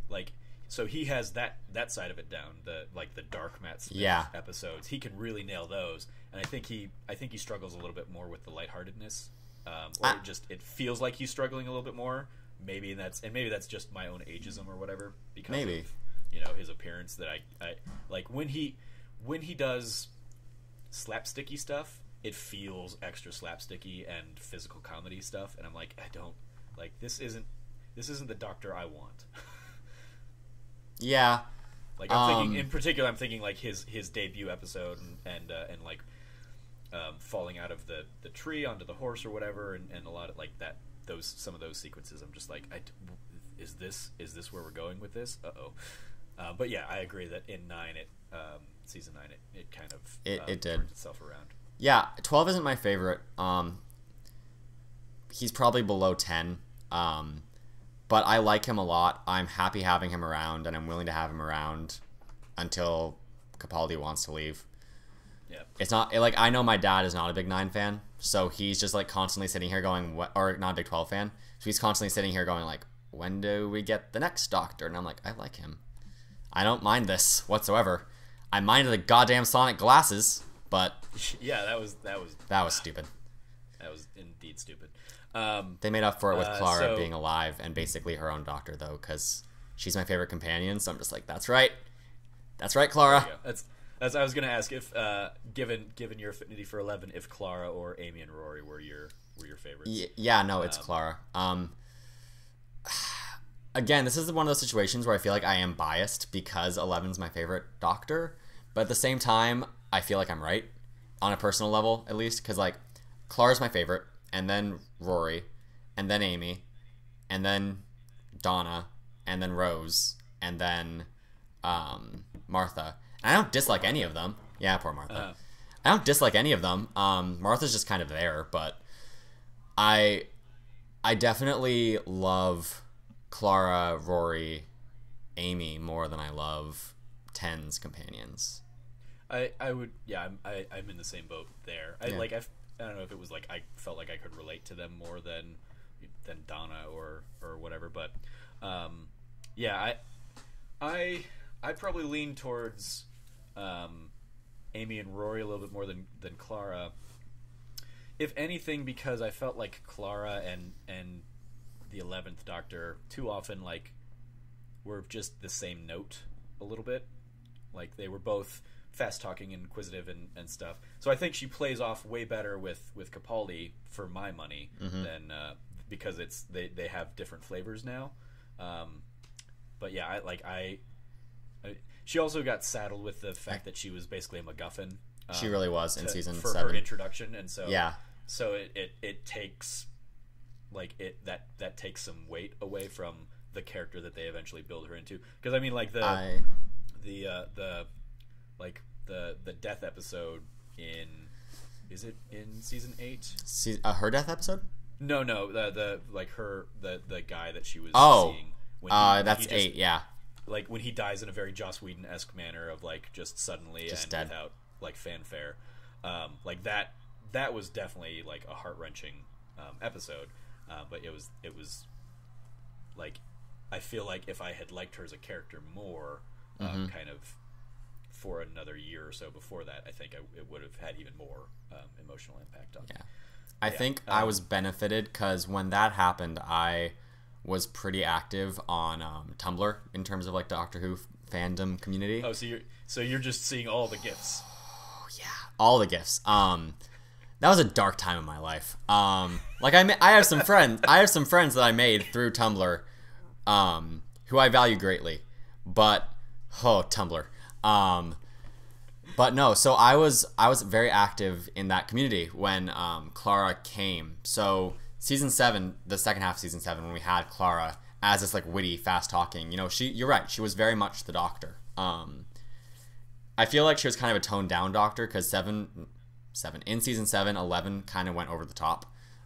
[SPEAKER 1] like, so he has that side of it down, the dark Matt Smith episodes. He can really nail those, and I think he struggles a little bit more with the lightheartedness, or it feels like he's struggling a little bit more. Maybe that's just my own ageism or whatever, because of his appearance, that I like when he does slapsticky stuff, it feels extra slapsticky and physical comedy stuff, and I'm like, I don't like, this isn't the Doctor I want.
[SPEAKER 2] Yeah,
[SPEAKER 1] like I'm thinking in particular, I'm thinking like his debut episode and falling out of the tree onto the horse or whatever, and a lot of like that, some of those sequences, I'm just like, is this where we're going with this? But yeah, I agree that in season 9 it kind of
[SPEAKER 2] it did
[SPEAKER 1] turned itself around.
[SPEAKER 2] Yeah, 12 isn't my favorite. He's probably below 10. But I like him a lot. I'm happy having him around, and I'm willing to have him around until Capaldi wants to leave.
[SPEAKER 1] Yeah.
[SPEAKER 2] It's not like, I know my dad is not a big 9 fan, so he's just like constantly sitting here going, what, or not a big 12 fan. So he's constantly sitting here going like, when do we get the next Doctor? And I'm like, I like him. I don't mind this whatsoever. I minded the goddamn Sonic glasses, but
[SPEAKER 1] yeah, that was
[SPEAKER 2] stupid.
[SPEAKER 1] That was indeed stupid.
[SPEAKER 2] They made up for it with Clara being alive and basically her own Doctor, though, because she's my favorite companion. So I'm just like, that's right, Clara.
[SPEAKER 1] That's I was gonna ask if, given your affinity for 11, if Clara or Amy and Rory were your favorites.
[SPEAKER 2] Yeah, no, it's Clara. Again, this is one of those situations where I feel like I am biased because 11's my favorite Doctor, but at the same time, I feel like I'm right on a personal level, at least, because like Clara's my favorite, and then Rory, and then Amy, and then Donna, and then Rose, and then Martha. And I don't dislike any of them. Yeah, poor Martha. I don't dislike any of them. Martha's just kind of there, but I definitely love Clara, Rory, Amy more than I love 10's companions.
[SPEAKER 1] I would, yeah, I'm in the same boat there. I don't know if it was like I felt like I could relate to them more than Donna or whatever, but yeah, I probably lean towards Amy and Rory a little bit more than Clara. If anything, because I felt like Clara and the 11th Doctor too often like were just the same note a little bit. Like they were both fast talking and inquisitive and stuff. So I think she plays off way better with Capaldi for my money than because they have different flavors now. But yeah, she also got saddled with the fact that she was basically a MacGuffin.
[SPEAKER 2] She really was in season 7
[SPEAKER 1] for her introduction, and so
[SPEAKER 2] yeah.
[SPEAKER 1] So it takes that takes some weight away from the character that they eventually build her into. Because I mean, like the death episode is it in season 8?
[SPEAKER 2] Her death episode?
[SPEAKER 1] No, the guy that she was seeing.
[SPEAKER 2] That's 8, yeah.
[SPEAKER 1] Like when he dies in a very Joss Whedon-esque manner of like just suddenly
[SPEAKER 2] just
[SPEAKER 1] and
[SPEAKER 2] dead.
[SPEAKER 1] Without like fanfare, like that was definitely like a heart-wrenching episode. But it was like, I feel like if I had liked her as a character more, kind of for another year or so before that, I think it would have had even more emotional impact on me.
[SPEAKER 2] Yeah. I think I was benefited because when that happened, I was pretty active on Tumblr in terms of like Doctor Who fandom community.
[SPEAKER 1] Oh, so you're just seeing all the GIFs.
[SPEAKER 2] Oh yeah, all the GIFs. That was a dark time in my life. Like I have some friends. I have some friends that I made through Tumblr, who I value greatly. But Tumblr. But no. So I was very active in that community when Clara came. So season 7, the second half of season 7, when we had Clara as this like witty, fast talking, you're right, she was very much the Doctor. I feel like she was kind of a toned down Doctor, because in season 7, 11 kind of went over the top,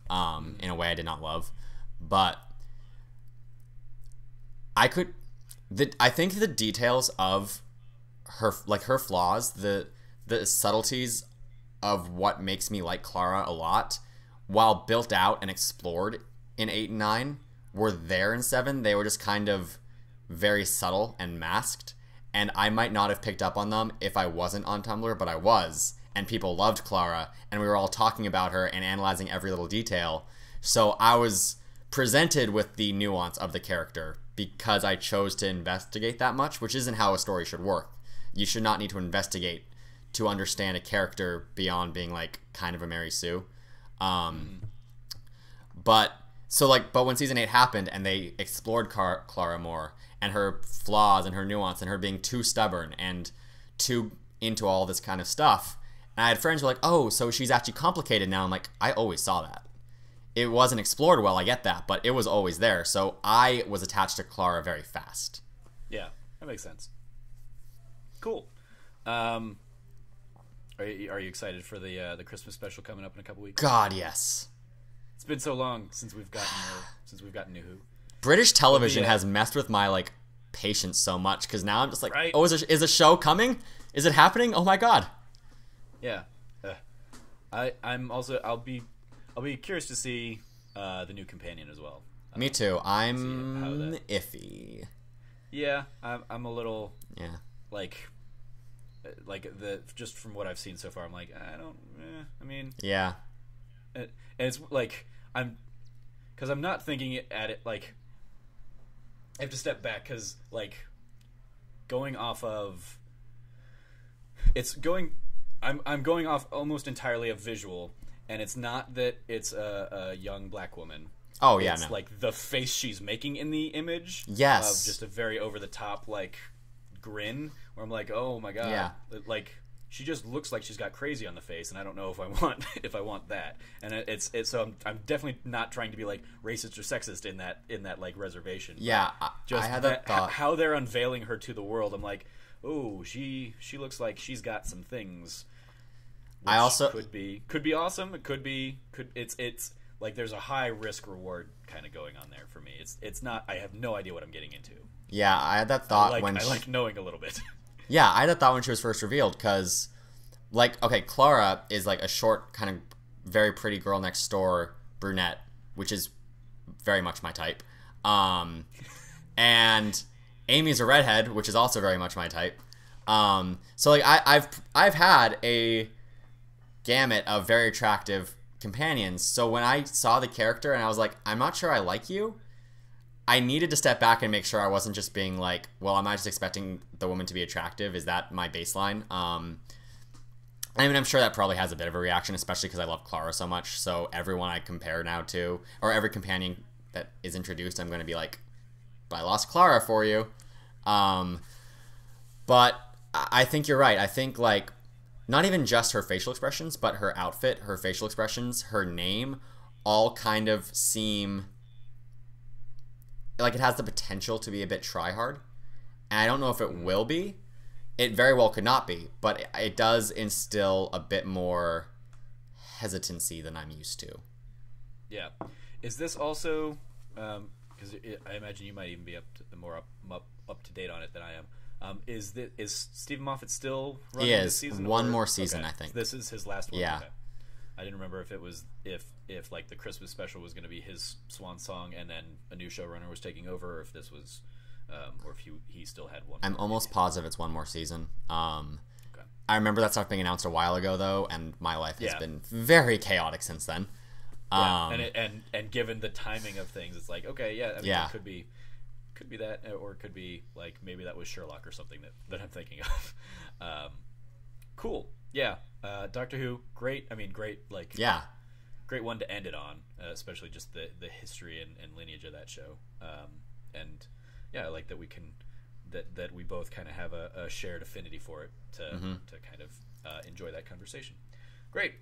[SPEAKER 2] in a way I did not love. But I think the details of her flaws, the subtleties of what makes me like Clara a lot, while built out and explored in 8 and 9, were there in 7. They were just kind of very subtle and masked, and I might not have picked up on them if I wasn't on Tumblr, but I was, and people loved Clara, and we were all talking about her and analyzing every little detail. So I was presented with the nuance of the character because I chose to investigate that much, which isn't how a story should work. You should not need to investigate to understand a character beyond being like kind of a Mary Sue. But when season 8 happened and they explored Clara more, and her flaws and her nuance and her being too stubborn and too into all this kind of stuff, and I had friends who were like, oh, so she's actually complicated now. I'm like, I always saw that. It wasn't explored well, I get that, but it was always there. So I was attached to Clara very fast.
[SPEAKER 1] Yeah, that makes sense. Cool. Are you excited for the Christmas special coming up in a couple weeks?
[SPEAKER 2] God, yes.
[SPEAKER 1] It's been so long since we've gotten New Who.
[SPEAKER 2] British television has messed with my like patience so much, because now I'm just like,
[SPEAKER 1] right?
[SPEAKER 2] Oh, is a show coming? Is it happening? Oh my god.
[SPEAKER 1] Yeah. I'll be curious to see the new companion as well.
[SPEAKER 2] Me too. I'm iffy.
[SPEAKER 1] Yeah, I'm a little
[SPEAKER 2] like
[SPEAKER 1] just from what I've seen so far, I'm like, I mean,
[SPEAKER 2] yeah.
[SPEAKER 1] And it's like I'm not thinking at it like I have to step back, because like going off of I'm going off almost entirely of visual, and it's not that it's a young black woman.
[SPEAKER 2] Oh yeah,
[SPEAKER 1] it's like the face she's making in the image.
[SPEAKER 2] Yes,
[SPEAKER 1] of just a very over the top like grin, where I'm like, oh my god,
[SPEAKER 2] yeah.
[SPEAKER 1] Like she just looks like she's got crazy on the face, and I don't know if I want that. And it's so I'm definitely not trying to be like racist or sexist in that like reservation.
[SPEAKER 2] Yeah,
[SPEAKER 1] just
[SPEAKER 2] I had that thought.
[SPEAKER 1] How they're unveiling her to the world, I'm like, oh, she looks like she's got some things.
[SPEAKER 2] I also
[SPEAKER 1] could be awesome. It's like there's a high risk reward kind of going on there for me. It's not. I have no idea what I'm getting into.
[SPEAKER 2] Yeah, I had that thought
[SPEAKER 1] I like knowing a little bit.
[SPEAKER 2] Yeah, I had that thought when she was first revealed, because, like, okay, Clara is like a short, kind of very pretty girl next door brunette, which is very much my type. And Amy's a redhead, which is also very much my type. So like I've had a gamut of very attractive companions. So when I saw the character and I was like, I'm not sure I like you, I needed to step back and make sure I wasn't just being like, well, am I just expecting the woman to be attractive? Is that my baseline? I mean, I'm sure that probably has a bit of a reaction, especially because I love Clara so much. So everyone I compare now to, or every companion that is introduced, I'm going to be like, but I lost Clara for you. But I think you're right. I think like not even just her facial expressions, but her outfit, her facial expressions, her name, all kind of seem like it has the potential to be a bit try-hard. And I don't know if it will be. It very well could not be, but it does instill a bit more hesitancy than I'm used to.
[SPEAKER 1] Yeah. Is this also, because I imagine you might even be more up to date on it than I am. Is Stephen Moffat still running this season?
[SPEAKER 2] One more season, okay. I think.
[SPEAKER 1] This is his last one.
[SPEAKER 2] Yeah.
[SPEAKER 1] Okay. I didn't remember if it was if like the Christmas special was going to be his swan song and then a new showrunner was taking over, or if this was, or if he still had one.
[SPEAKER 2] I'm almost positive it's one more season.
[SPEAKER 1] Okay.
[SPEAKER 2] I remember that stuff being announced a while ago though, and my life has been very chaotic since then.
[SPEAKER 1] Yeah, and given the timing of things, it's like okay, yeah, I mean, it could be that, or it could be like maybe that was Sherlock or something that I'm thinking of. Cool. Yeah. Doctor Who, great. I mean, great. Like,
[SPEAKER 2] yeah,
[SPEAKER 1] great one to end it on, especially just the history and lineage of that show. And yeah, I like that we can that we both kind of have a shared affinity for it to kind of enjoy that conversation. Great.